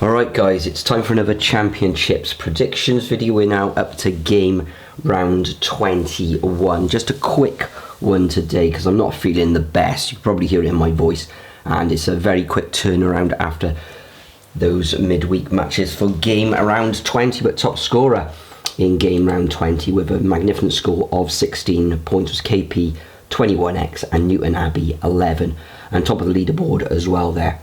Alright guys, it's time for another Championships predictions video. We're now up to game round 21. Just a quick one today because I'm not feeling the best. You can probably hear it in my voice, and it's a very quick turnaround after those midweek matches for game round 20. But top scorer in game round 20 with a magnificent score of 16 points was KP 21x and Newton Abbey 11, and top of the leaderboard as well there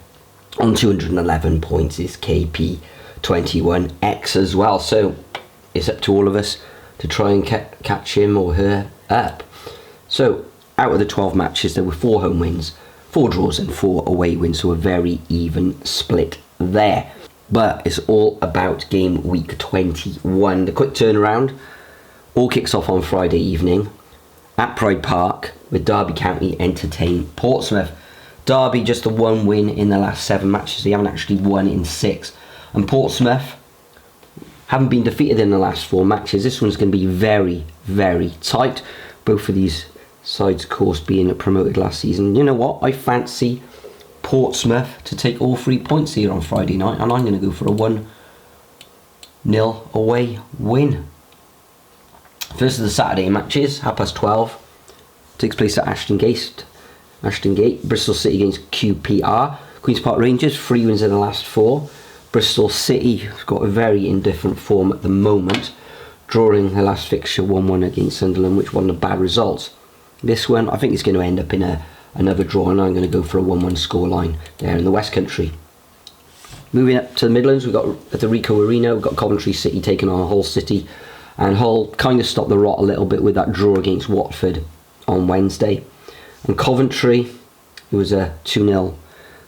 on 211 points is KP 21x as well. So it's up to all of us to try and catch him or her up. So out of the 12 matches, there were 4 home wins, 4 draws and 4 away wins, so a very even split there. But it's all about game week 21. The quick turnaround all kicks off on Friday evening at Pride Park with Derby County entertain Portsmouth. Derby just the 1 win in the last 7 matches. They haven't actually won in 6. And Portsmouth haven't been defeated in the last 4 matches. This one's going to be very, very tight. Both of these sides, of course, being promoted last season. You know what? I fancy Portsmouth to take all 3 points here on Friday night. And I'm going to go for a 1-0 away win. First of the Saturday matches, 12:30. Takes place at Ashton Gate, Bristol City against QPR. Queen's Park Rangers, 3 wins in the last 4. Bristol City has got a very indifferent form at the moment, drawing the last fixture 1-1 against Sunderland, which wasn't a bad result. This one, I think it's going to end up in another draw, and I'm going to go for a 1-1 scoreline there in the West Country. Moving up to the Midlands, we've got at the Ricoh Arena, we've got Coventry City taking on Hull City, and Hull kind of stopped the rot a little bit with that draw against Watford on Wednesday. And Coventry, it was a 2-0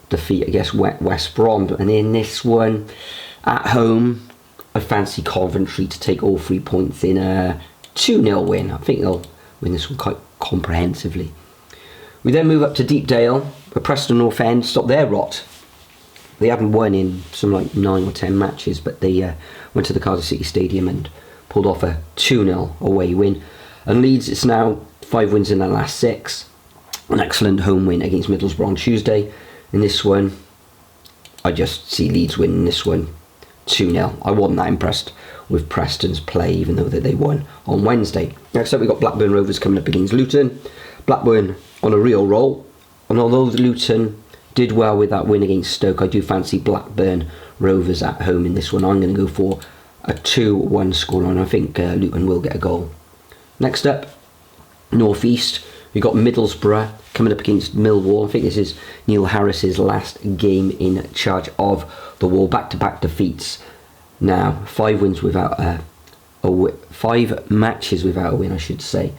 defeat against West Brom. And in this one, at home, I fancy Coventry to take all 3 points in a 2-0 win. I think they'll win this one quite comprehensively. We then move up to Deepdale, where Preston North End stopped their rot. They haven't won in some like 9 or 10 matches, but they went to the Cardiff City Stadium and pulled off a 2-0 away win. And Leeds, it's now 5 wins in their last 6. An excellent home win against Middlesbrough on Tuesday. In this one, I just see Leeds winning this one 2-0. I wasn't that impressed with Preston's play, even though that they won on Wednesday. Next up, we've got Blackburn Rovers coming up against Luton. Blackburn on a real roll. And although Luton did well with that win against Stoke, I do fancy Blackburn Rovers at home in this one. I'm going to go for a 2-1 scoreline. I think Luton will get a goal. Next up, North East. We've got Middlesbrough coming up against Millwall. I think this is Neil Harris's last game in charge of the Wall. Back-to-back defeats now. 5 wins without 5 matches without a win, I should say.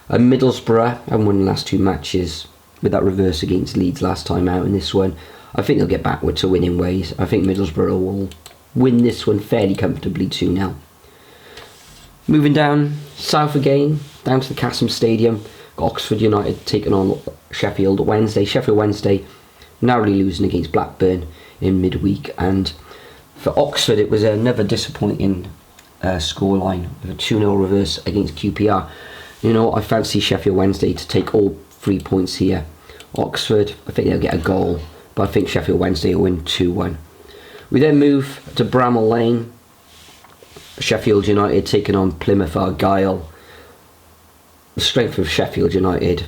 Middlesbrough haven't won the last 2 matches with that reverse against Leeds last time out. In this one, I think they'll get backward to winning ways. I think Middlesbrough will win this one fairly comfortably 2-0. Moving down south again, down to the Castle Stadium. Oxford United taking on Sheffield Wednesday. Sheffield Wednesday narrowly losing against Blackburn in midweek, and for Oxford it was another disappointing scoreline with a 2-0 reverse against QPR. You know, I fancy Sheffield Wednesday to take all 3 points here. Oxford, I think they'll get a goal, but I think Sheffield Wednesday will win 2-1. We then move to Bramall Lane. Sheffield United taking on Plymouth Argyle. The strength of Sheffield United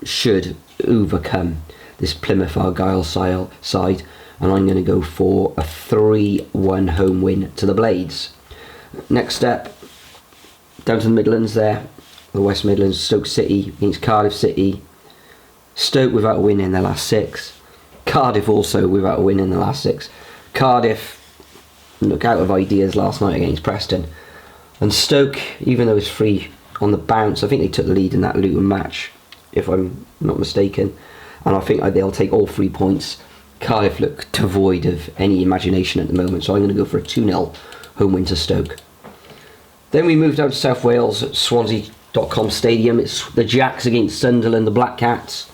should overcome this Plymouth Argyle side, and I'm going to go for a 3-1 home win to the Blades. Next step, down to the Midlands there, the West Midlands, Stoke City against Cardiff City. Stoke without a win in their last 6. Cardiff also without a win in the last 6. Cardiff look out of ideas last night against Preston. And Stoke, even though it's 3 on the bounce, I think they took the lead in that Luton match, if I'm not mistaken, and I think they'll take all 3 points. Cardiff look devoid of any imagination at the moment, so I'm going to go for a 2-0 home win to Stoke. Then we move down to South Wales at Swansea.com Stadium. It's the Jacks against Sunderland, the Black Cats.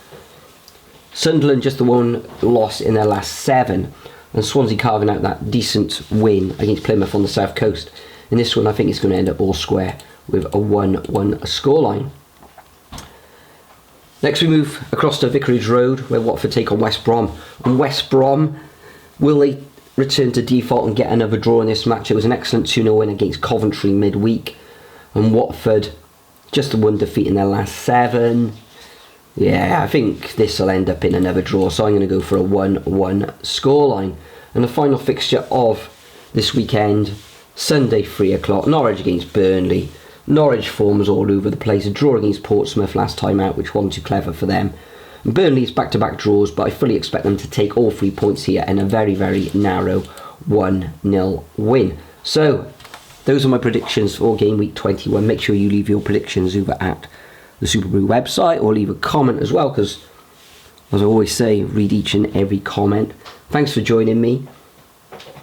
Sunderland just the 1 loss in their last 7, and Swansea carving out that decent win against Plymouth on the South Coast. In this one, I think it's going to end up all square with a 1-1 scoreline. Next we move across to Vicarage Road, where Watford take on West Brom. And West Brom, will they return to default and get another draw in this match. It was an excellent 2-0 win against Coventry midweek. And Watford, just the one defeat in their last 7. Yeah, I think this will end up in another draw, so I'm going to go for a 1-1 scoreline. And the final fixture of this weekend, Sunday 3 o'clock, Norwich against Burnley. Norwich forms all over the place. A draw against Portsmouth last time out, which wasn't too clever for them. And Burnley's back-to-back draws, but I fully expect them to take all 3 points here in a very, very narrow 1-0 win. So, those are my predictions for Game Week 21. Make sure you leave your predictions over at the Superbru website, or leave a comment as well, because, as I always say, read each and every comment. Thanks for joining me.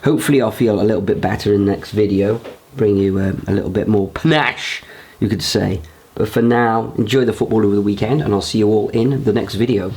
Hopefully I'll feel a little bit better in the next video, bring you a little bit more panache, you could say. But for now, enjoy the football over the weekend, and I'll see you all in the next video.